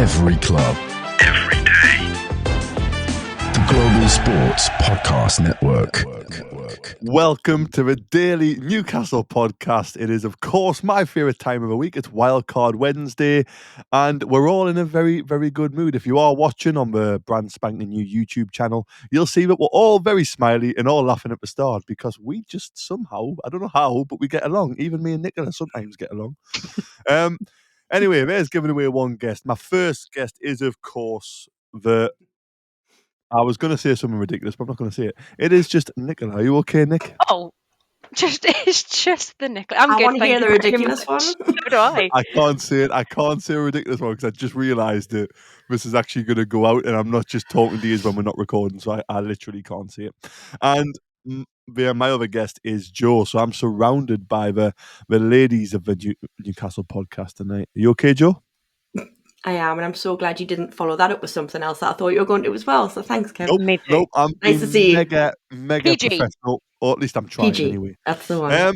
Every club. Every day. The Global Sports Podcast Network. Welcome to the Daily Newcastle podcast. It is, of course, my favourite time of the week. It's Wildcard Wednesday, and we're all in a very, very good mood. If you are watching on the brand spanking new YouTube channel, you'll see that we're all very smiley and all laughing at the start because we just somehow, I don't know how, but we get along. Even me and Nicola sometimes get along. Anyway, there's giving away one guest. My first guest is, of course, I was going to say something ridiculous, but I'm not going to say it. It is just Nicola. Are you okay, Nick? Oh, it's just the Nicola. I want to hear the ridiculous one. So do I. I can't say it. I can't say a ridiculous one because I just realised that this is actually going to go out, and I'm not just talking to you when we're not recording, so I literally can't say it. And my other guest is Joe, so I'm surrounded by the ladies of the Newcastle podcast tonight. Are you okay, Joe? I am, and I'm so glad you didn't follow that up with something else that I thought you were going to as well. So thanks, Kim. Nope. I'm nice to see mega PG. professional, or at least I'm trying PG. anyway. That's the one.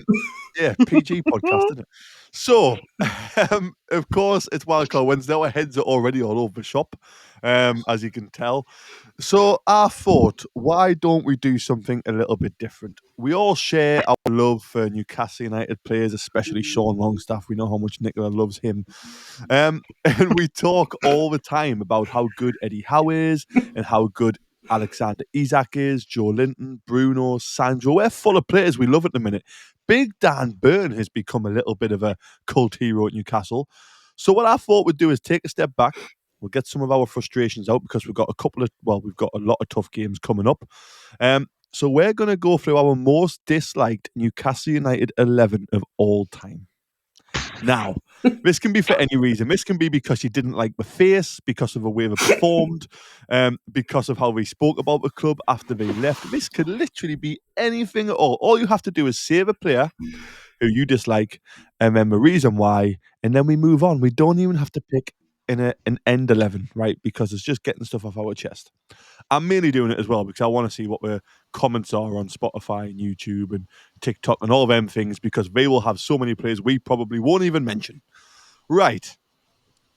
Yeah, PG podcast, isn't it? So, of course, it's Wildcard Wednesday. Our heads are already all over the shop, as you can tell. So I thought, why don't we do something a little bit different? We all share our love for Newcastle United players, especially Sean Longstaff. We know how much Nicola loves him. And we talk all the time about how good Eddie Howe is and how good Alexander Isak is, Joe Linton, Bruno, Sandro. We're full of players we love at the minute. Big Dan Burn has become a little bit of a cult hero at Newcastle. So what I thought we'd do is take a step back. We'll get some of our frustrations out because we've got we've got a lot of tough games coming up. So we're going to go through our most disliked Newcastle United 11 of all time. Now, this can be for any reason. This can be because you didn't like the face, because of the way they performed, because of how they spoke about the club after they left. This could literally be anything at all. All you have to do is save a player who you dislike and then the reason why, and then we move on. We don't even have to pick an end 11, right? Because it's just getting stuff off our chest. I'm mainly doing it as well because I want to see what the comments are on Spotify and YouTube and TikTok and all them things because they will have so many players we probably won't even mention. Right.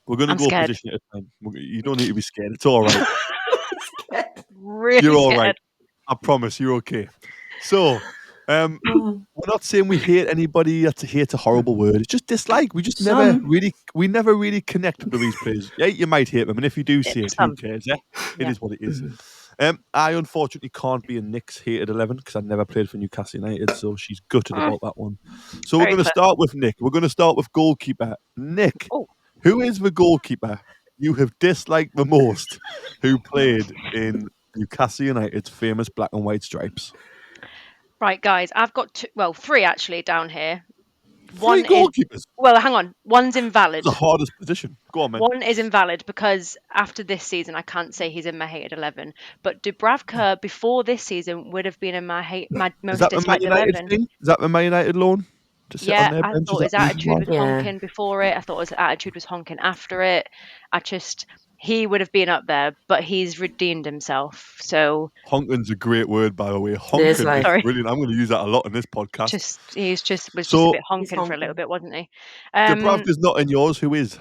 We're going to go scared. position at a time. You don't need to be scared. It's all right. Really You're all scared. right. I promise you're okay. So, we're not saying we hate anybody. That's a horrible word. It's just dislike. We just never really connect with these players. Yeah, you might hate them, and if you do see it, who cares? Yeah, it is what it is. I unfortunately can't be a Knicks hated 11 because I never played for Newcastle United, so she's gutted about that one. So we're going to start with Nick. We're going to start with goalkeeper Nick. Who is the goalkeeper you have disliked the most who played in Newcastle United's famous black and white stripes? Right, guys, I've got three actually down here. Three goalkeepers? Hang on. One's invalid. It's the hardest position. Go on, man. One is invalid because after this season, I can't say he's in my hated 11. But Dubravka before this season would have been in my most disliked 11. Thing? Is that the Man United loan? Yeah, I thought his attitude was honking before it. I thought his attitude was honking after it. He would have been up there, but he's redeemed himself. So honking's a great word, by the way. Honking, brilliant. I'm going to use that a lot in this podcast. He was just a bit honking for a little bit, wasn't he? Dubravka's not in yours. Who is?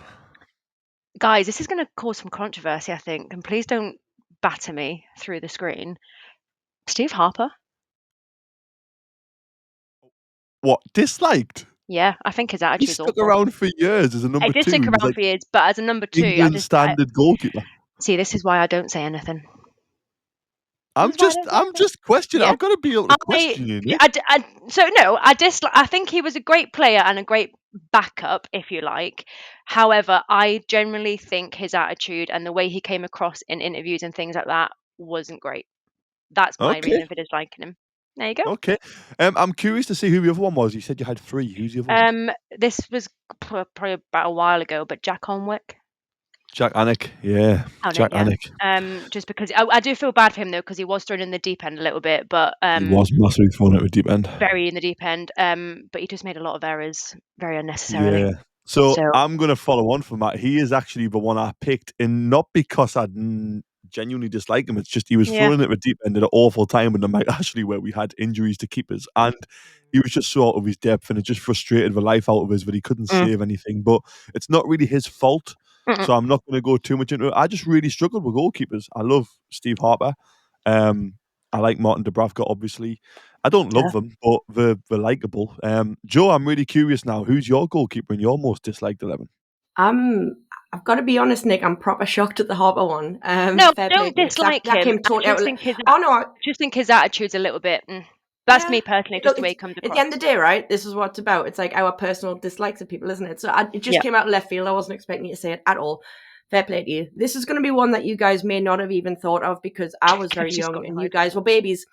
Guys, this is going to cause some controversy, I think, and please don't batter me through the screen. Steve Harper. What? Disliked? Yeah, I think his attitude. He stuck around for years as a number two. I did stick around for years, but as a number two, England standard goalkeeper. See, this is why I don't say anything. I'm just questioning. Yeah. I've got to be able to question you. I think he was a great player and a great backup, if you like. However, I generally think his attitude and the way he came across in interviews and things like that wasn't great. That's my reason for disliking him. There you go. Okay. I'm curious to see who the other one was. You said you had three. Who's the other one? This was probably about a while ago, but Jack Onwick. Jack Anik, yeah. Jack Anik. Just because I do feel bad for him though, because he was thrown in the deep end a little bit, but he was massively thrown at the deep end. Very in the deep end. But he just made a lot of errors, very unnecessarily. Yeah. So I'm going to follow on from that. He is actually the one I picked, and not because I genuinely dislike him. It's just he was thrown at the deep end at an awful time in the night, actually, where we had injuries to keepers, and he was just so out of his depth, and it just frustrated the life out of us that he couldn't save anything. But it's not really his fault. so I'm not going to go too much into it. I just really struggled with goalkeepers. I love Steve Harper. I like Martin Dubravka, obviously. I don't love them, but they're likeable. Joe, I'm really curious now. Who's your goalkeeper in your most disliked 11? I've got to be honest, Nick. I'm proper shocked at the Harper one. No, fair play don't to you, 'cause dislike that him. came I totally just out. think his Oh no, just think his attitude's a little bit. That's Yeah. me personally, just Look, the way he comes at across. the end of the day, right? This is what it's about. It's like our personal dislikes of people, isn't it? So it just Yeah. came out of left field. I wasn't expecting you to say it at all. Fair play to you. This is going to be one that you guys may not have even thought of because I was very She's young got and no you idea. guys were babies.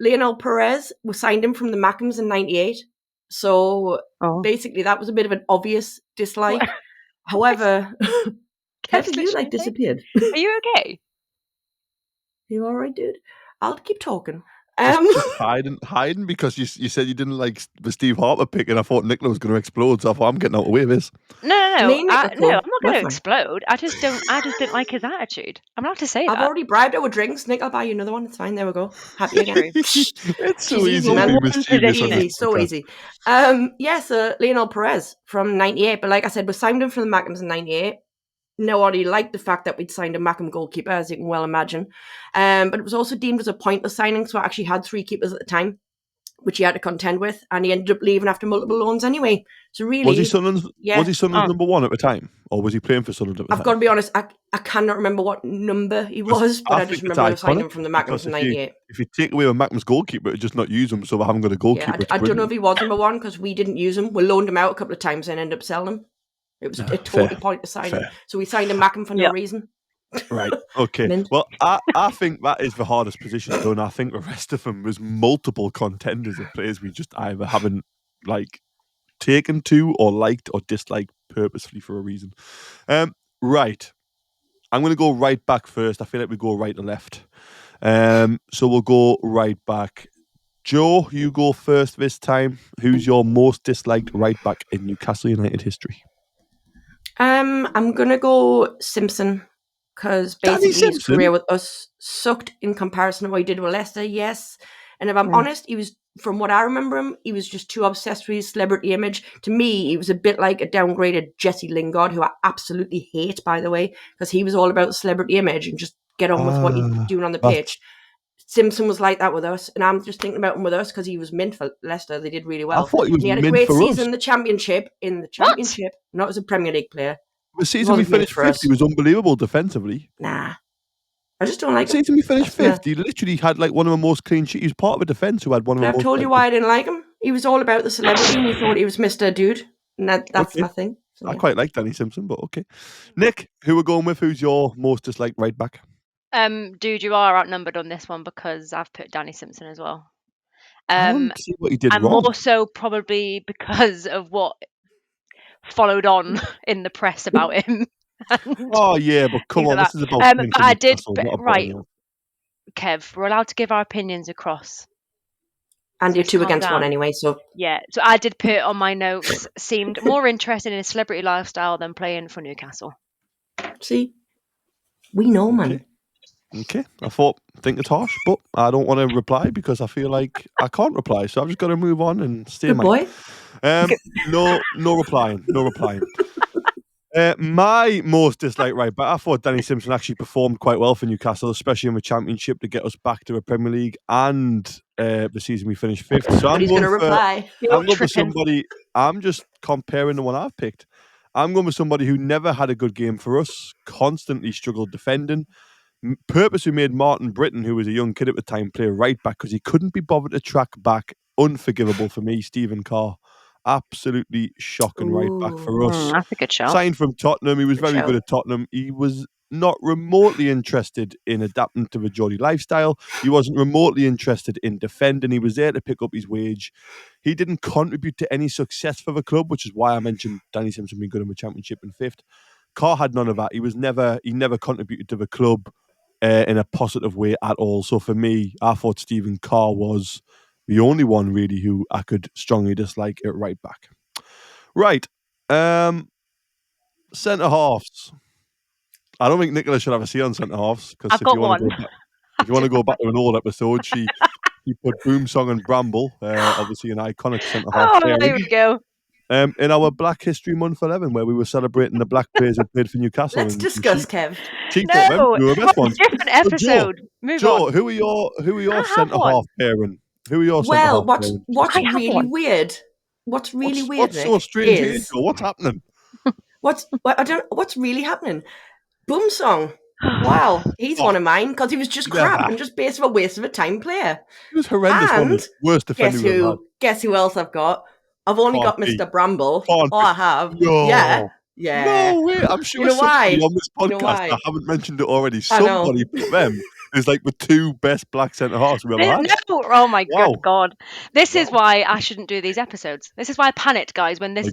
Lionel Perez, we signed him from the Mackems in '98. So basically, that was a bit of an obvious dislike. What? However, Kev's Kevin, you literally disappeared. Are you okay? You all right, dude? I'll keep talking. Just hiding because you said you didn't like the Steve Harper pick, and I thought Nicola was going to explode. So I thought I'm getting out of the way of this. No. Me and Nick are No, cool. I'm not We're going to fine. explode. I just didn't like his attitude. I'm allowed to say I've that. already bribed our drinks. Nick, I'll buy you another one. It's fine. There we go. Happy again. True. It's so She's easy easy, to man. be One mischievous on position. this Easy, so podcast. easy. So Lionel Perez from '98. But like I said, we signed him from the Mackems in '98. Nobody liked the fact that we'd signed a Mackem goalkeeper, as you can well imagine. But it was also deemed as a pointless signing, so I actually had 3 keepers at the time, which he had to contend with, and he ended up leaving after multiple loans anyway. So really, Was he Sunderland's number 1 at the time, or was he playing for Sunderland at the time? I've got to be honest, I cannot remember what number he was, but I just remember I signed him from the Mackems in '98. If you take away a Mackem's goalkeeper, it's just not use him, so we haven't got a goalkeeper. Yeah, I don't know if he was number 1 because we didn't use him. We loaned him out a couple of times and ended up selling him. It was a total pointless signing. So we signed him Mackem for no reason. Right. Okay. Well, I think that is the hardest position, though, and I think the rest of them was multiple contenders of players we just either haven't taken to or liked or disliked purposefully for a reason. Right. I'm going to go right back first. I feel like we go right to left. So we'll go right back. Joe, you go first this time. Who's your most disliked right back in Newcastle United history? I'm gonna go Simpson because basically his career with us sucked in comparison to what he did with Leicester. Yes, and if I'm honest, he was, from what I remember him, he was just too obsessed with his celebrity image. To me, he was a bit like a downgraded Jesse Lingard, who I absolutely hate, by the way, because he was all about the celebrity image and just get on with what you're doing on the pitch. Simpson was like that with us, and I'm just thinking about him with us because he was mint for Leicester. They did really well. I thought he was and he had a mint great for season us. in the Championship. Not as a Premier League player. The season we finished 5th, he was unbelievable defensively. Nah, I just don't like him. The season we finished 5th, he literally had one of the most clean sheets. He was part of a defence who had one of the most. I've told you why I didn't like him. He was all about the celebrity, and he thought he was Mr. Dude, and that's my thing. So, I quite like Danny Simpson, but okay. Nick, who we're going with? Who's your most disliked right back? Dude, you are outnumbered on this one because I've put Danny Simpson as well. I don't see what he did and wrong. more so probably because of what followed on in the press about him. Oh yeah, but come on, this is about. But I did right, Kev. We're allowed to give our opinions across. And you're 2 against 1 anyway, so yeah. So I did put on my notes. Seemed more interested in his celebrity lifestyle than playing for Newcastle. See, we know, man. Okay, I think it's harsh, but I don't want to reply because I feel like I can't reply, so I've just got to move on and stay. Good boy. No replying. My most disliked right back, I thought Danny Simpson actually performed quite well for Newcastle, especially in the Championship, to get us back to the Premier League and the season we finished 5th. So he's going to reply. I'm going for somebody. I'm just comparing the one I've picked. I'm going with somebody who never had a good game for us, constantly struggled defending. Purposely made Martin Britton, who was a young kid at the time, play right back because he couldn't be bothered to track back. Unforgivable for me, Stephen Carr. Absolutely shocking right back for us. That's a good shout. Signed from Tottenham. He was very good at Tottenham. He was not remotely interested in adapting to the Geordie lifestyle. He wasn't remotely interested in defending. He was there to pick up his wage. He didn't contribute to any success for the club, which is why I mentioned Danny Simpson being good in the Championship in 5th. Carr had none of that. He never contributed to the club in a positive way at all. So for me, I thought Stephen Carr was the only one really who I could strongly dislike at right back. Right. Centre halves. I don't think Nicola should have a say on centre halves because if you want to go back to an old episode, she put Boomsong and Bramble, obviously an iconic centre half. There we go. In our Black History Month 11, where we were celebrating the black players who played for Newcastle. Let's discuss, Kev. She thought them No, were the best ones. different episode. Move Joe, on. who are your have centre one. half pairing? Who are your Well, centre half pairing? what's I have really one. weird? What's really weird, What's Nick, so strange here, is Joe? What's happening? what's really happening? Boom Song. Wow, he's one of mine because he was just crap and just based of a waste of a time player. He was horrendous. And worst defender we've had. guess who else I've got? I've only got Mr. Bramble. I have. No. Yeah. No way. I'm sure somebody on this podcast, I haven't mentioned it already, somebody put them is like the two best black centre halves we've ever had. No, oh my good God. This is why I shouldn't do these episodes. This is why I panicked, guys, when this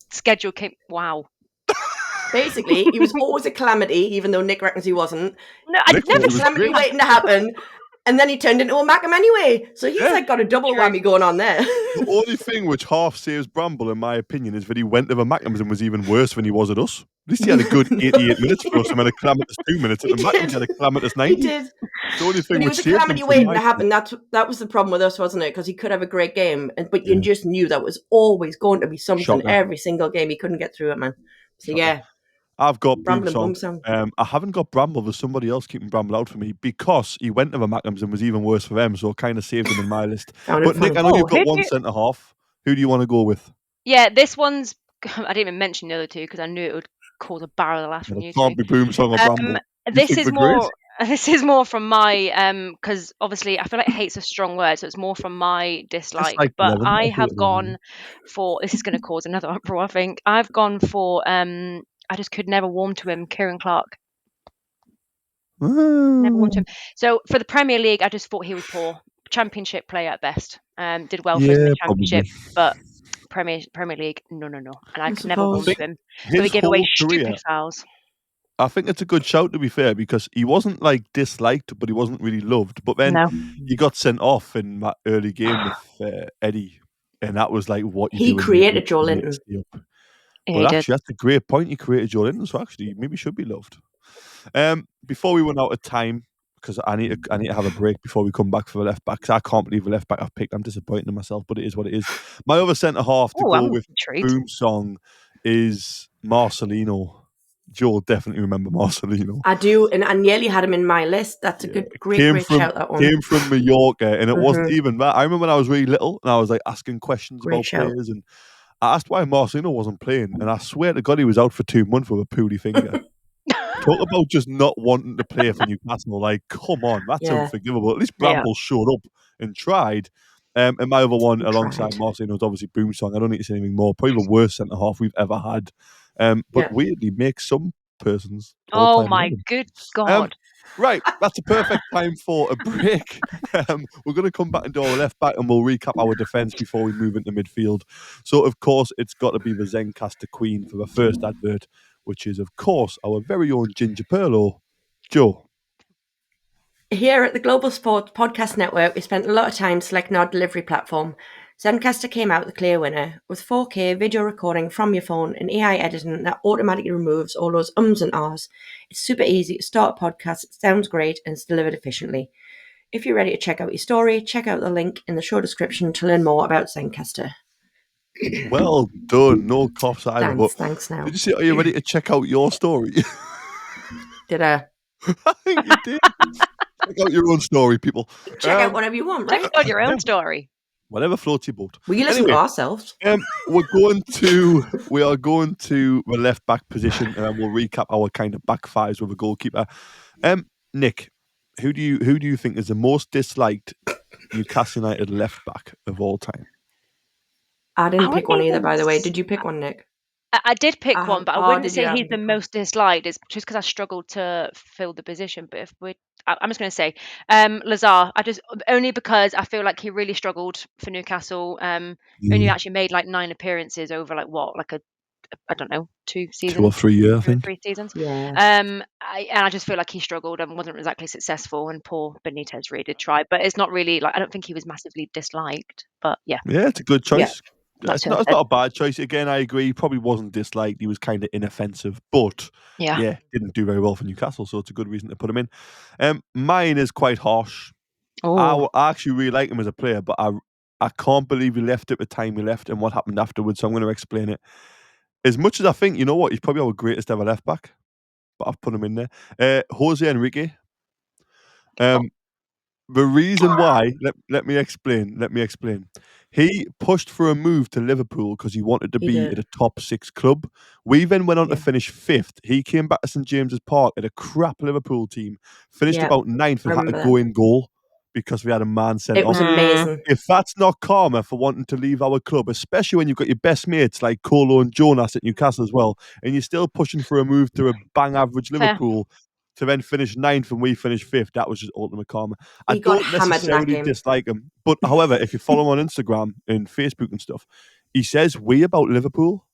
schedule came. Wow. Basically, he was always a calamity, even though Nick reckons he wasn't. No, I never calamity waiting to happen. And then he turned into a Mackham anyway. So he's like got a double whammy going on there. The only thing which half saves Bramble, in my opinion, is that he went to the Mackhams and was even worse than he was at us. At least he had a good 88 minutes for us and had a calamitous 2 minutes. At the Mackhams, he had a calamitous 90. He did. The only thing he was a calamity waiting to happen. That was the problem with us, wasn't it? Because he could have a great game, but you just knew that was always going to be something every single game. He couldn't get through it, man. So yeah. I've got Boom Song. I haven't got Bramble. There's somebody else keeping Bramble out for me because he went to the Mackhams and was even worse for them, so I kind of saved him in my list. But Nick, I know you've got one centre half. Who do you want to go with? Yeah, this one's. I didn't even mention the other two because I knew it would cause a barrel of laughs from you two. Can't be Boom Song or Bramble. This is more. This is more from my because obviously I feel like hate's a strong word, so it's more from my dislike. But I have gone for. This is going to cause another uproar. I think I've gone for. I just could never warm to him, Kieran Clark. Never warmed to him. So for the Premier League, I just thought he was poor. Championship player at best. Did well for the Championship, but Premier League, no. And I could never warm to him. So he gave away stupid fouls. I think it's a good shout, to be fair, because he wasn't like disliked, but he wasn't really loved. But then he got sent off in that early game with Eddie, and that was like what he created Joe Linton. But actually, that's a great point. He created Joe Linton, so actually, maybe should be loved. Before we run out of time, because I need to have a break before we come back for the left back. Because I can't believe the left back I've picked. I'm disappointed in myself, but it is what it is. My other centre half to go with Boom Song is Marcelino. Joe will definitely remember Marcelino. I do, and I nearly had him in my list. That's a great shout, that one. Came from Mallorca, and it wasn't even that. I remember when I was really little, and I was like asking questions about players, and I asked why Marcelino wasn't playing, and I swear to God he was out for 2 months with a poorly finger. Talk about just not wanting to play for Newcastle. Like, come on, that's unforgivable. At least Bramble showed up and tried. And my other one alongside Marcelino is obviously Boom Song. I don't need to say anything more. Probably the worst centre half we've ever had. But weirdly makes some persons. Oh my good God. Right, that's a perfect time for a break. We're going to come back into our left back and we'll recap our defence before we move into midfield. So, of course, it's got to be the Zencastr Queen for the first advert, which is, of course, our very own Ginger Perlo, Joe. Here at the Global Sports Podcast Network, we spent a lot of time selecting our delivery platform. Zencastr came out the clear winner with 4K video recording from your phone and AI editing that automatically removes all those ums and ahs. It's super easy to start a podcast, it sounds great, and it's delivered efficiently. If you're ready to check out your story, check out the link in the show description to learn more about Zencastr. Well done. No coughs either. Thanks now. Did you say, are you ready to check out your story? Did I? I think you did. Check out your own story, people. Check out whatever you want, right? Check out your own story. Whatever floats your boat. We listen to ourselves. We are going to the left back position, and then we'll recap our kind of back fives with a goalkeeper. Nick, who do you think is the most disliked Newcastle United left back of all time? I didn't pick one either, by the way. Did you pick one, Nick? I did pick one, but I wouldn't say he's the most disliked. It's just because I struggled to fill the position. But I'm just going to say Lazar. Only because I feel like he really struggled for Newcastle. Only actually made like 9 appearances over I don't know, 2 seasons, 2 or 3 years, I think. 3 seasons. Yeah. I just feel like he struggled and wasn't exactly successful. And poor Benitez really did try, but it's not really I don't think he was massively disliked. But yeah, it's a good choice. Yeah. It's not a bad choice. Again, I agree. He probably wasn't disliked. He was kind of inoffensive, but didn't do very well for Newcastle, so it's a good reason to put him in. Mine is quite harsh. I actually really like him as a player, but I can't believe he left at the time he left and what happened afterwards, so I'm going to explain it. As much as I think, you know what, he's probably our greatest ever left back, but I've put him in there. Jose Enrique. The reason why, let me explain. He pushed for a move to Liverpool because he wanted to be at a top 6 club. We then went on to finish 5th. He came back to St James's Park at a crap Liverpool team, finished about 9th and had to go in goal because we had a man sent off. It was amazing. If that's not karma for wanting to leave our club, especially when you've got your best mates like Colo and Jonas at Newcastle as well, and you're still pushing for a move to a bang average Liverpool, to then finish 9th and we finished 5th, that was just ultimate karma. I don't necessarily dislike him. But however, if you follow him on Instagram and Facebook and stuff, he says we about Liverpool.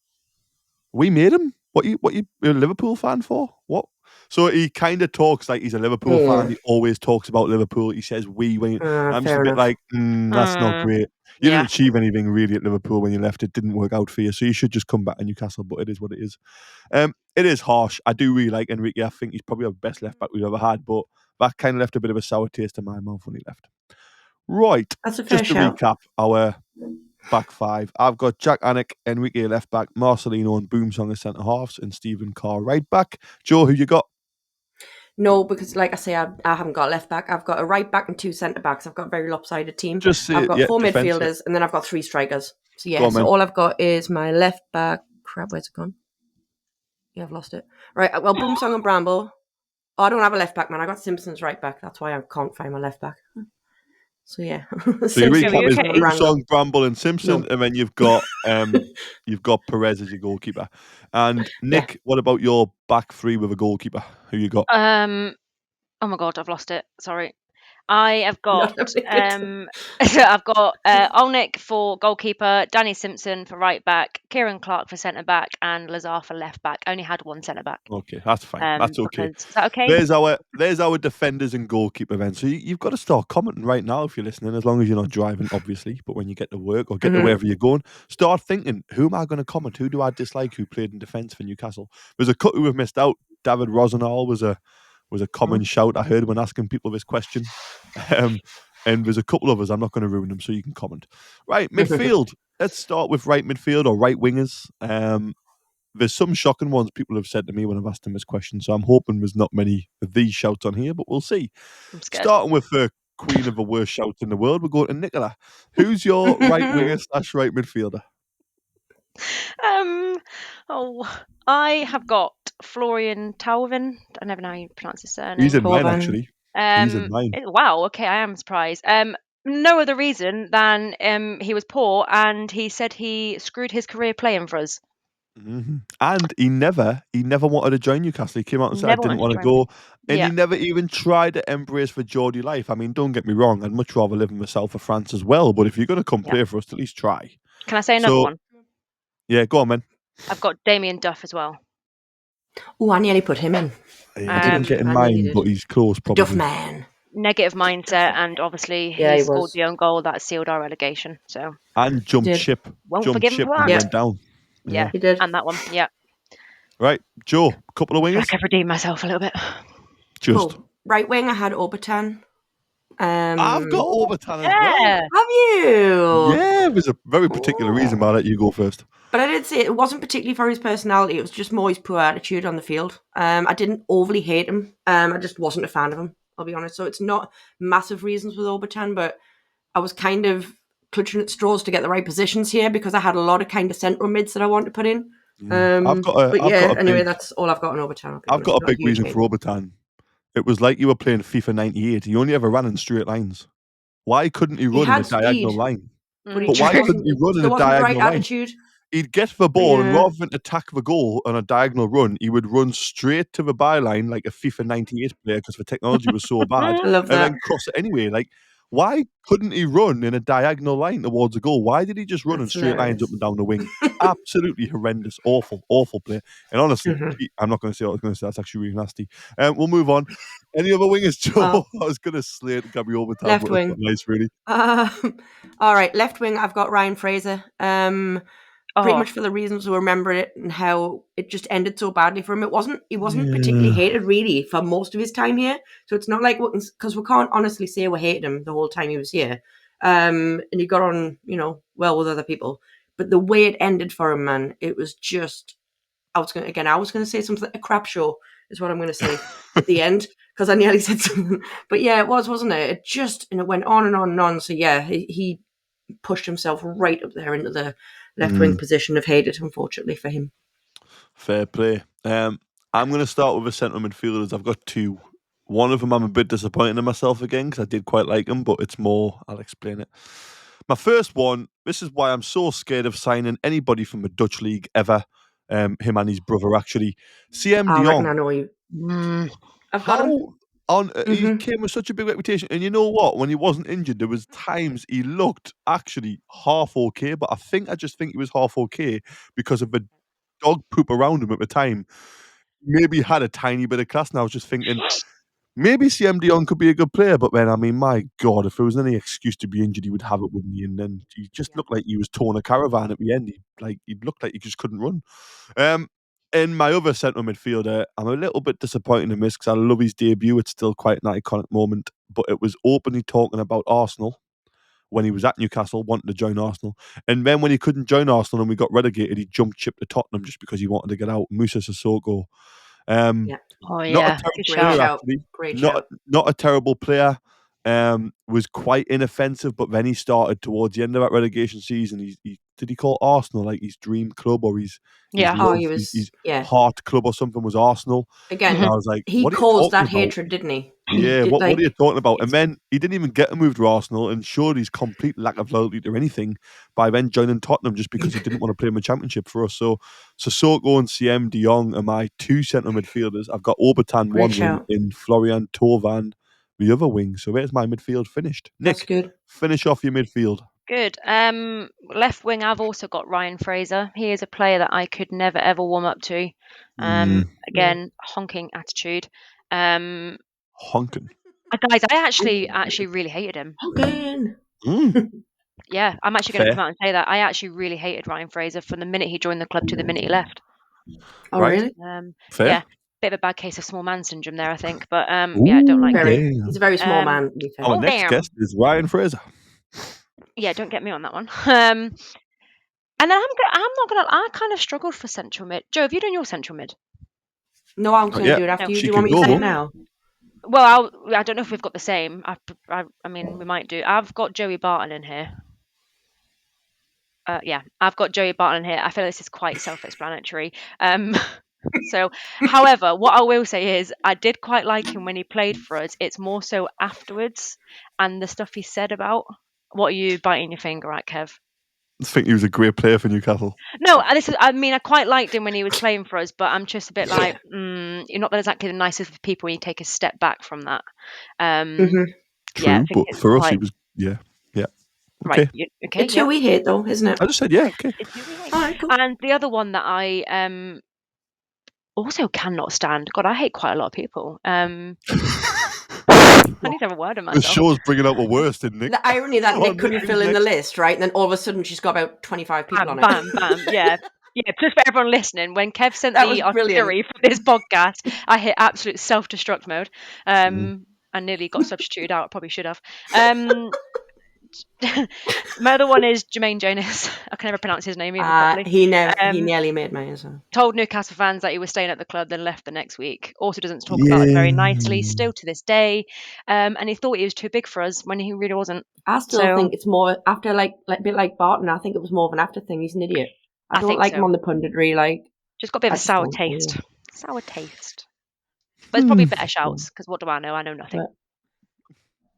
We made him. What you a Liverpool fan for? What? So he kind of talks like he's a Liverpool fan. He always talks about Liverpool. He says we. I'm just a bit like, that's not great. You didn't achieve anything really at Liverpool when you left. It didn't work out for you. So you should just come back to Newcastle, but it is what it is. It is harsh. I do really like Enrique. I think he's probably our best left back we've ever had, but that kind of left a bit of a sour taste in my mouth when he left. Right. That's a fair just to recap our back 5. I've got Jack Anik, Enrique left back, Marcelino and Boomsong as centre halves, and Stephen Carr right back. Joe, who you got? No, because like I say, I haven't got a left back. I've got a right back and 2 centre backs. I've got a very lopsided team. I've got 4 midfielders and then I've got 3 strikers. So yeah, all I've got is my left back. Crap, where's it gone? Yeah, I've lost it. Right, well, Boomsong and Bramble. Oh, I don't have a left back, man. I got Simpson's right back. That's why I can't find my left back. So yeah. So your recap is Boomsong, Bramble, and Simpson, and then you've got Perez as your goalkeeper. And Nick, what about your back 3 with a goalkeeper? Who you got? Oh my god, I've lost it. Sorry. I have got I've got Olnik for goalkeeper, Danny Simpson for right back, Kieran Clark for centre back, and Lazar for left back. I only had 1 centre back. Okay, that's fine. That's okay. Is that okay? There's our defenders and goalkeeper then. So you've got to start commenting right now if you're listening, as long as you're not driving, obviously. But when you get to work or get to wherever you're going, start thinking, who am I going to comment? Who do I dislike who played in defence for Newcastle? There's a couple who have missed out. David Rosenall was a common shout I heard when asking people this question. And there's a couple of us, I'm not going to ruin them, so you can comment. Right, midfield. Let's start with right midfield or right wingers. There's some shocking ones people have said to me when I've asked them this question, so I'm hoping there's not many of these shouts on here, but we'll see. Starting with the queen of the worst shouts in the world, we're going to Nicola. Who's your right winger / right midfielder? I have got Florian Thauvin. I never know how you pronounce his surname. He's in mine, actually. He's in mine. Wow, okay, I am surprised. No other reason than he was poor and he said he screwed his career playing for us. Mm-hmm. And he never wanted to join Newcastle. He came out and said, I didn't want to go. And he never even tried to embrace the Geordie life. I mean, don't get me wrong, I'd much rather live in the south of France as well, but if you're going to come play for us, at least try. Can I say another one? Yeah, go on, man. I've got Damien Duff as well. Oh, I nearly put him in. I didn't get in mine, but he's close, probably. Duff man. Negative mindset, and obviously he scored the own goal that sealed our relegation. So and jumped ship. Won't forgive him for that. And went down. Yeah, he did. And that one, yeah. Right, Joe, couple of wingers. I could redeem myself a little bit. Just cool. Right wing, I had Obertan. I've got Obertan as well. Have you? Yeah, there's a very particular reason why I let you go first. But I did say it wasn't particularly for his personality. It was just more his poor attitude on the field. I didn't overly hate him. I just wasn't a fan of him, I'll be honest. So it's not massive reasons with Obertan, but I was kind of clutching at straws to get the right positions here because I had a lot of kind of central mids that I wanted to put in. Anyway, that's all I've got on Obertan. I've got a big reason for Obertan. It was like you were playing FIFA 98. He only ever ran in straight lines. Why couldn't he run in a diagonal line? But why couldn't he run in a diagonal line? Attitude. He'd get the ball and rather than attack the goal on a diagonal run, he would run straight to the byline like a FIFA 98 player because the technology was so bad. I love that. And then cross it anyway. Like, why couldn't he run in a diagonal line towards a goal? Why did he just run in straight lines up and down the wing? Absolutely horrendous, awful play. And honestly, I'm not going to say what I was going to say. That's actually really nasty. We'll move on. Any other wingers, Joe? I was going to slate Gabriel Obertan. Left wing. Nice, really. All right, left wing, I've got Ryan Fraser. Pretty much for the reasons we remember it and how it just ended so badly for him. He wasn't particularly hated really for most of his time here. So it's not like, because we can't honestly say we hated him the whole time he was here. and he got on, well with other people. But the way it ended for him, man, it was just. I was going to say something, a crap show is what I'm going to say at the end, because I nearly said something. But yeah, it was, wasn't it? It went on and on and on. So yeah, he pushed himself right up there into the left wing position of hated, unfortunately for him. Fair play. I'm going to start with the central midfielders. I've got two. One of them I'm a bit disappointed in myself again because I did quite like him, but it's more. I'll explain it. My first one, this is why I'm so scared of signing anybody from the Dutch league ever. Him and his brother, actually. CM I de reckon Jong. I know you. I've got him. He came with such a big reputation, and you know what? When he wasn't injured, there was times he looked actually half okay, but I just think he was half okay because of the dog poop around him at the time. Maybe he had a tiny bit of class, and I was just thinking, maybe CM de Jong could be a good player, but then, I mean, my God, if there was any excuse to be injured, he would have it, wouldn't he? And then he just looked like he was towing a caravan at the end. He looked like he just couldn't run. In my other central midfielder, I'm a little bit disappointed in this because I love his debut. It's still quite an iconic moment, but it was openly talking about Arsenal when he was at Newcastle, wanting to join Arsenal. And then when he couldn't join Arsenal and we got relegated, he jumped ship to Tottenham just because he wanted to get out. Moussa Sissoko. Oh, Not a yeah. terrible Good player, shout. actually. Great Not shout. a terrible player. Was quite inoffensive, but then he started towards the end of that relegation season. Did he call Arsenal like his dream club or his Yeah. love, he was, his yeah. heart club or something was Arsenal. Again, And I was like, he what are you caused talking that about? hatred, didn't he? Yeah, what are you talking about? And it's- then he didn't even get to move to Arsenal and showed his complete lack of loyalty to anything by then joining Tottenham just because he didn't want to play in the Championship for us. So Sissoko and CM de Jong are my two central midfielders. I've got Obertan Great one wing shout. and Florian Thauvin the other wing. So there's my midfield finished. That's Nick, good. finish off your midfield. Good. Left wing, I've also got Ryan Fraser. He is a player that I could never ever warm up to. Again, honking attitude. Honking. Guys, I actually really hated him. Honking. Yeah, I'm actually going to come out and say that I actually really hated Ryan Fraser from the minute he joined the club to the minute he left. Oh, really? Fair. Yeah, bit of a bad case of small man syndrome there, I think. But yeah, I don't like him. He's a very small man, to be fair. Our next guest is Ryan Fraser. Yeah, don't get me on that one. And then I'm not gonna. I kind of struggled for central mid. Joe, have you done your central mid? No, I'm going to do it after you. Do you want me to say it now? Well, I don't know if we've got the same. I mean, we might do. I've got Joey Barton in here. Yeah, I've got Joey Barton in here. I feel this is quite self-explanatory. So, however, what I will say is I did quite like him when he played for us. It's more so afterwards and the stuff he said about. What are you biting your finger at, Kev? I think he was a great player for Newcastle. No, I quite liked him when he was playing for us, but I'm just a bit like, you're not exactly the nicest of people when you take a step back from that. True, yeah, but for us, he was, yeah. Okay. Right, okay. It's who we hate, though, isn't it? I just said, yeah, okay. It's who we hate. All right, cool. And the other one that I also cannot stand. God, I hate quite a lot of people. I need to have a word of myself. The show's bringing out the worst, didn't it? The irony that Nick couldn't fill in the list, right? And then all of a sudden she's got about 25 people on it. Bam, yeah. Yeah, just for everyone listening, when Kev sent the artillery for this podcast, I hit absolute self-destruct mode. I nearly got substituted out. Probably should have. My other one is Jermaine Jonas. I can never pronounce his name even properly. He nearly made mine as well. Told Newcastle fans that he was staying at the club, then left the next week. Also doesn't talk about it very nicely, still to this day. And he thought he was too big for us when he really wasn't. I still think it's more after like a bit like Barton. I think it was more of an after thing. He's an idiot. I don't like him on the punditry. Like, just got a bit of a sour taste. Sour taste. But it's probably better shouts because what do I know? I know nothing.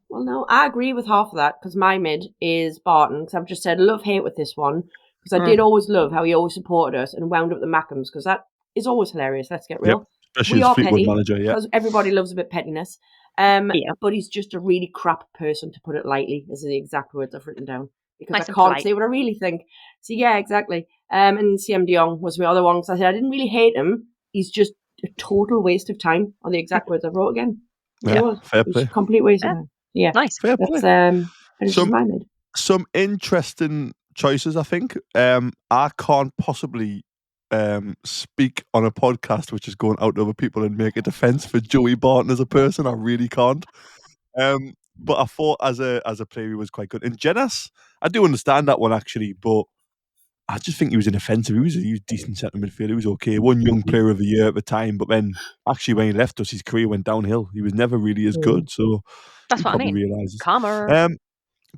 Well, no, I agree with half of that because my mid is Barton because I've just said love-hate with this one because I did always love how he always supported us and wound up the Mackhams because that is always hilarious. Let's get real. Yep. We are petty because everybody loves a bit pettiness. But he's just a really crap person, to put it lightly, is the exact words I've written down because I can't say what I really think. So yeah, exactly. And CM de Jong was my other one because I said I didn't really hate him. He's just a total waste of time on the exact words I wrote again. Yeah, fair play. Complete waste of time. Yeah, nice. Fair play. That's some interesting choices, I think. I can't possibly speak on a podcast which is going out to other people and make a defense for Joey Barton as a person. I really can't. but I thought as a player he was quite good. And Jenas, I do understand that one actually, but I just think he was inoffensive. He was a decent centre midfielder. He was okay. One young player of the year at the time, but then actually when he left us, his career went downhill. He was never really as good. So That's he what I probably mean. realises. Karma.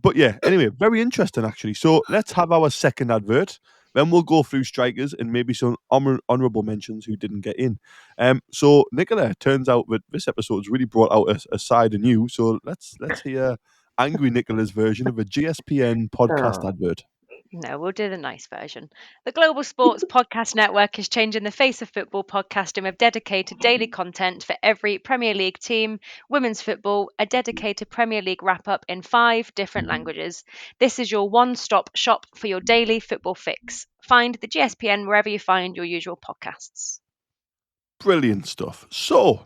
But yeah, anyway, very interesting actually. So let's have our second advert. Then we'll go through strikers and maybe some honourable mentions who didn't get in. So Nicola, it turns out that this episode's really brought out a side of you. So let's hear Angry Nicola's version of a GSPN podcast advert. No, we'll do the nice version. The Global Sports Podcast Network is changing the face of football podcasting with dedicated daily content for every Premier League team, women's football, a dedicated Premier League wrap-up in 5 different languages. This is your one-stop shop for your daily football fix. Find the GSPN wherever you find your usual podcasts. Brilliant stuff. So,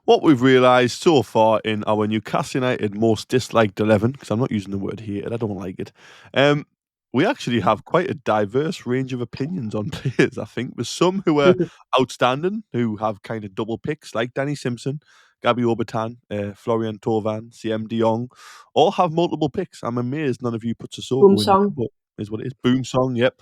what we've realised so far in our Newcastle United most disliked 11, because I'm not using the word hated, I don't like it, we actually have quite a diverse range of opinions on players, I think. There's some who are outstanding, who have kind of double picks, like Danny Simpson, Gabby Obertan, Florian Thauvin, CM de Jong, all have multiple picks. I'm amazed none of you put Sissoko in there, but is what it is. Boom Song, yep.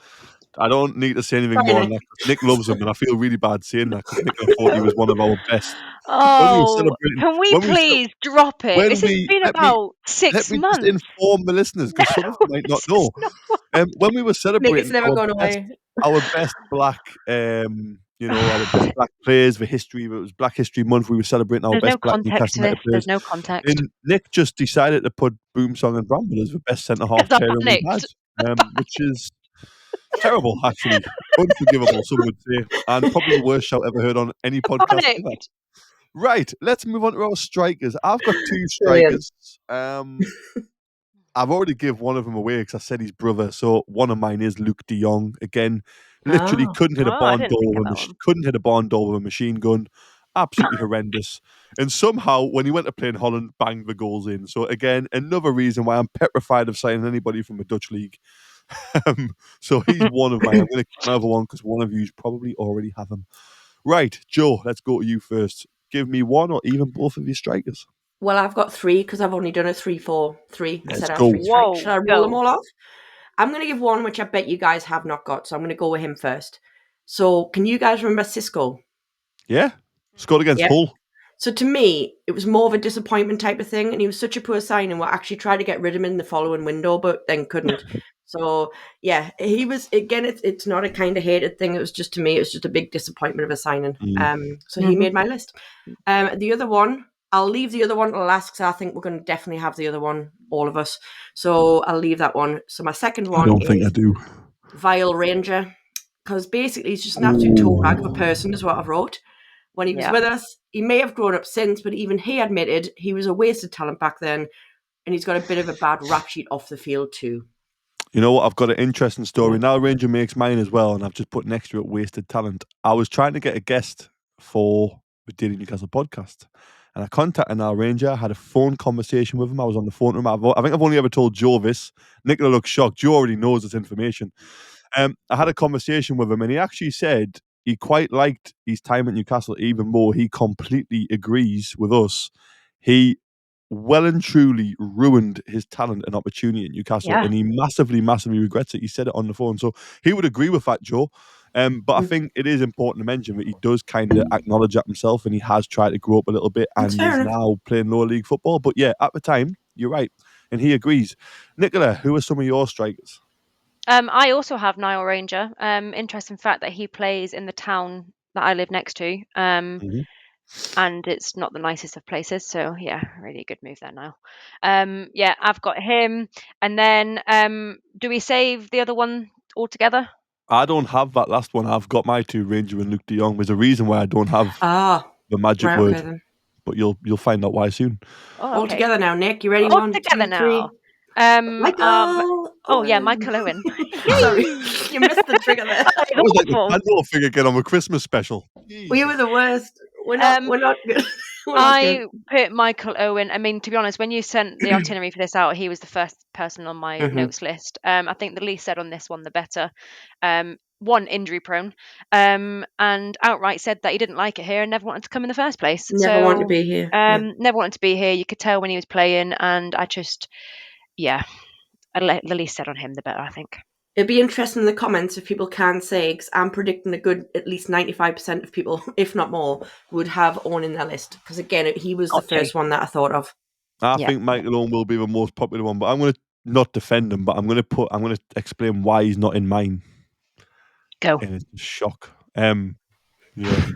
I don't need to say anything more on that. Nick loves him, and I feel really bad saying that because Nick thought he was one of our best. Oh, can we please drop it? This has been about 6 months. Let me just inform the listeners because some of them might not know. When we were celebrating our best black, our best black players, the history, it was Black History Month. We were celebrating our best black Newcastle United players. There's no context. And Nick just decided to put Boom Song and Bramble as the best centre half pairing we've had, which is terrible, actually. Unforgivable, some would say. And probably the worst shout ever heard on any podcast ever. Right, let's move on to our strikers. I've got 2 strikers. I've already given one of them away because I said his brother. So one of mine is Luke de Jong. Again, literally couldn't hit a barn door with a machine gun. Absolutely horrendous. And somehow, when he went to play in Holland, banged the goals in. So again, another reason why I'm petrified of signing anybody from a Dutch league. So he's one of mine. I'm going to keep another one because one of you probably already have him. Right, Joe, let's go to you first. Give me one or even both of your strikers. Well, I've got 3 because I've only done a 3-4-3. Let's I said I go. have 3 strikes. Should I roll them all off? I'm going to give one which I bet you guys have not got, so I'm going to go with him first. So, can you guys remember Cisco? Yeah, scored against Hull. So to me, it was more of a disappointment type of thing, and he was such a poor signing. We actually tried to get rid of him in the following window, but then couldn't. So yeah, he was, again, it's not a kind of hated thing. It was just, to me, it was just a big disappointment of a signing. So he made my list. The other one, I'll leave the other one to last because I think we're going to definitely have the other one, all of us. So I'll leave that one. So my second one is Vile Ranger, because basically he's just an absolute toe rag of a person is what I've wrote. When he was with us, he may have grown up since, but even he admitted he was a wasted talent back then, and he's got a bit of a bad rap sheet off the field too. You know what? I've got an interesting story. Now Ranger makes mine as well, and I've just put next to it wasted talent. I was trying to get a guest for the Daily Newcastle podcast, and I contacted our Ranger. I had a phone conversation with him. I was on the phone to him. I think I've only ever told Joe this. Nicola looks shocked. Joe already knows this information. I had a conversation with him, and he actually said he quite liked his time at Newcastle, even though he completely agrees with us. He well and truly ruined his talent and opportunity at Newcastle, and he massively, massively regrets it. He said it on the phone. So he would agree with that, Joe. But I think it is important to mention that he does kind of acknowledge that himself, and he has tried to grow up a little bit, and he's now playing lower league football. But yeah, at the time, you're right. And he agrees. Nicola, who are some of your strikers? I also have Nile Ranger. Interesting fact that he plays in the town that I live next to. And it's not the nicest of places. So yeah, really good move there, Niall. Yeah, I've got him. And then do we save the other one altogether? I don't have that last one. I've got my 2, Ranger and Luke de Jong. There's a reason why I don't have the magic word. Okay, but you'll find out why soon. All together now, Nick. You ready? All 1, together 2, now. 3. Michael. Michael Owen. Sorry, you missed the trigger there. That was like the Pandora figure get on a Christmas special. We were the worst. We're not good. I put Michael Owen. I mean, to be honest, when you sent the itinerary for this out, he was the first person on my notes list. I think the least said on this one, the better. one, injury prone, and outright said that he didn't like it here and never wanted to come in the first place. Never wanted to be here. Never wanted to be here. You could tell when he was playing, and the least said on him, the better, I think. It'd be interesting in the comments if people can say, because I'm predicting a good at least 95% of people, if not more, would have Owen in their list. Because again, he was the first one that I thought of. I think Michael Owen will be the most popular one, but I'm going to not defend him, but I'm going to explain why he's not in mine. Go. And it's a shock. Yeah.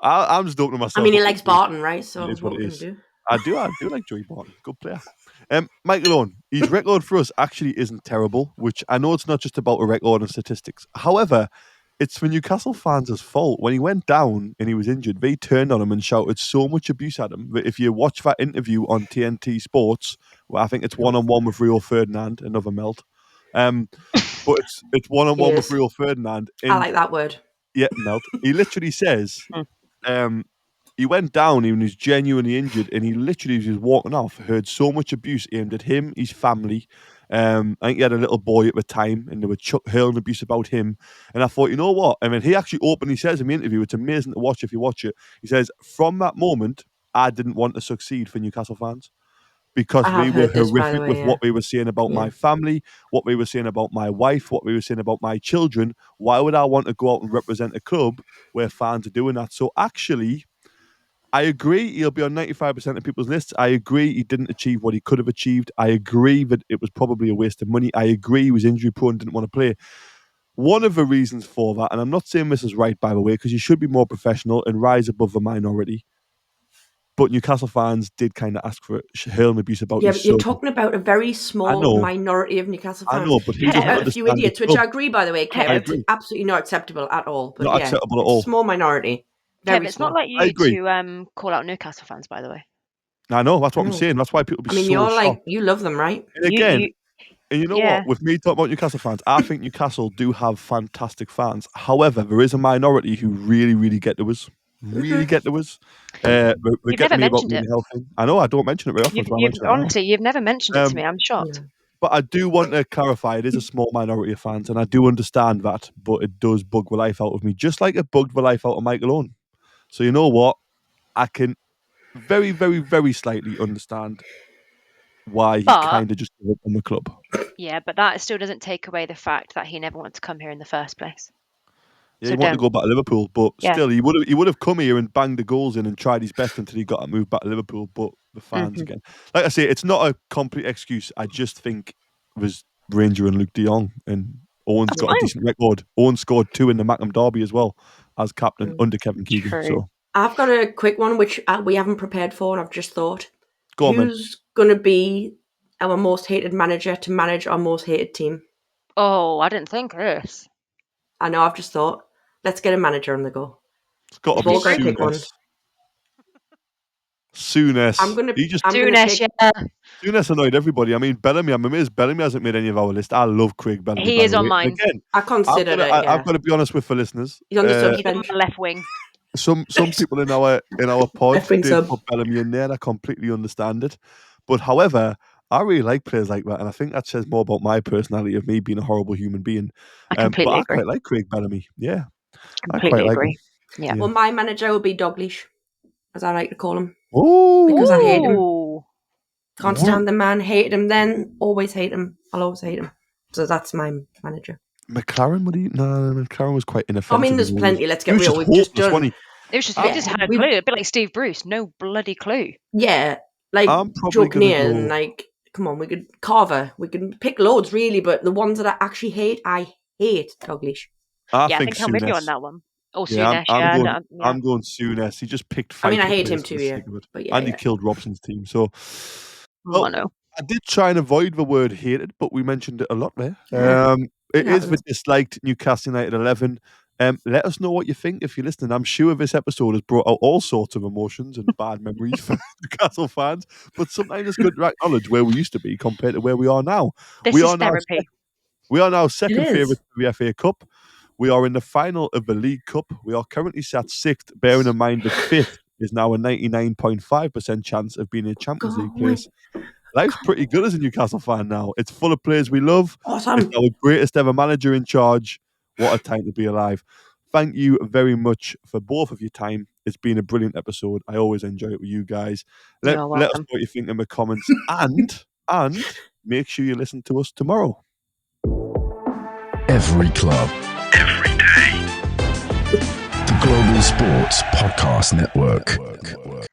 I'm just opening myself. I mean, he likes Barton, right? So it's what it we're is. going to do. I do like Joey Barton. Good player. Michael Owen, his record for us actually isn't terrible, which I know it's not just about a record and statistics. However, it's for Newcastle fans' fault. When he went down and he was injured, they turned on him and shouted so much abuse at him that if you watch that interview on TNT Sports, well, I think it's one-on-one with Rio Ferdinand, another melt. But it's one-on-one with Rio Ferdinand. I like that word. Yeah, melt. He literally says, he went down, he was genuinely injured, and he literally was walking off, heard so much abuse aimed at him, his family. I think he had a little boy at the time, and they were hurling abuse about him. And I thought, you know what? I mean, he actually openly says in the interview, it's amazing to watch if you watch it. He says, from that moment, I didn't want to succeed for Newcastle fans. Because we were horrific with what we were saying about my family, what we were saying about my wife, what we were saying about my children. Why would I want to go out and represent a club where fans are doing that? So actually, I agree he'll be on 95% of people's lists. I agree he didn't achieve what he could have achieved. I agree that it was probably a waste of money. I agree he was injury prone, didn't want to play. One of the reasons for that, and I'm not saying this is right, by the way, because you should be more professional and rise above the minority. But Newcastle fans did kind of ask for hurling abuse about his but you're talking about a very small minority of Newcastle fans. I know, but he doesn't understand a few idiots, which I agree, by the way, Kev. It's absolutely not acceptable at all. But not acceptable at all. It's a small minority. Kev, it's not like you to call out Newcastle fans, by the way. I know, that's what I'm saying. That's why people be so shocked. You love them, right? And again, and you know what? With me talking about Newcastle fans, I think Newcastle do have fantastic fans. However, there is a minority who really, really get to us. Really get to us. They get me about being healthy. I know, I don't mention it very often. Honestly, you've never mentioned it to me. I'm shocked. But I do want to clarify, it is a small minority of fans, and I do understand that, but it does bug the life out of me, just like it bugged the life out of Michael Owen. So you know what? I can very, very, very slightly understand why he kind of just gave up on the club. Yeah, but that still doesn't take away the fact that he never wanted to come here in the first place. Yeah, he wanted to go back to Liverpool, but still, he would have come here and banged the goals in and tried his best until he got to move back to Liverpool. But the fans again, like I say, it's not a complete excuse. I just think it was Ranger and Luke de Jong, and Owen's got a decent record. Owen scored 2 in the Mackem Derby as well as captain under Kevin Keegan. So I've got a quick one which we haven't prepared for, and I've just thought, who's going to be our most hated manager to manage our most hated team? Oh, I didn't think this. I know. I've just thought. Let's get a manager on the go. It's got to be Souness. Souness. I'm gonna pick Souness annoyed everybody. I mean, Bellamy. I'm amazed Bellamy hasn't made any of our list. I love Craig Bellamy. He is on mine. Again, I considered it. I've got to be honest with the listeners. He's on the subbench. Left wing. Some people in our pod did put Bellamy in there, and I completely understand it. But however, I really like players like that, and I think that says more about my personality of me being a horrible human being. I completely agree. I quite like Craig Bellamy. Yeah. Completely agree. Yeah. Well, my manager would be Dalglish, as I like to call him. Oh, because I hate him. Can't stand the man. Hated him then. Always hate him. I'll always hate him. So that's my manager. McLaren, McLaren was quite inoffensive. I mean, there's plenty. Let's get real. We've just done. It was just we just had a clue. A bit like Steve Bruce. No bloody clue. Yeah, like Joe Kinnear and like, come on, we could Carver. We can pick loads really, but the ones that I actually hate, I hate Dalglish. I think I'm with you on that one. Or Souness, I'm going Souness. He just picked. I mean, I hate him too, but and he killed Robson's team. So, I did try and avoid the word hated, but we mentioned it a lot there. It is the disliked Newcastle United 11. Let us know what you think if you're listening. I'm sure this episode has brought out all sorts of emotions and bad memories for Newcastle fans, but sometimes it's good to acknowledge where we used to be compared to where we are now. This is therapy. We are now second favourite of the FA Cup. We are in the final of the League Cup. We are currently sat 6th, bearing in mind that 5th is now a 99.5% chance of being in Champions League place. Life's pretty good as a Newcastle fan now. It's full of players we love. Awesome. It's our greatest ever manager in charge. What a time to be alive. Thank you very much for both of your time. It's been a brilliant episode. I always enjoy it with you guys. Let us know what you think in the comments, and make sure you listen to us tomorrow. Every club, every day. The Global Sports Podcast Network.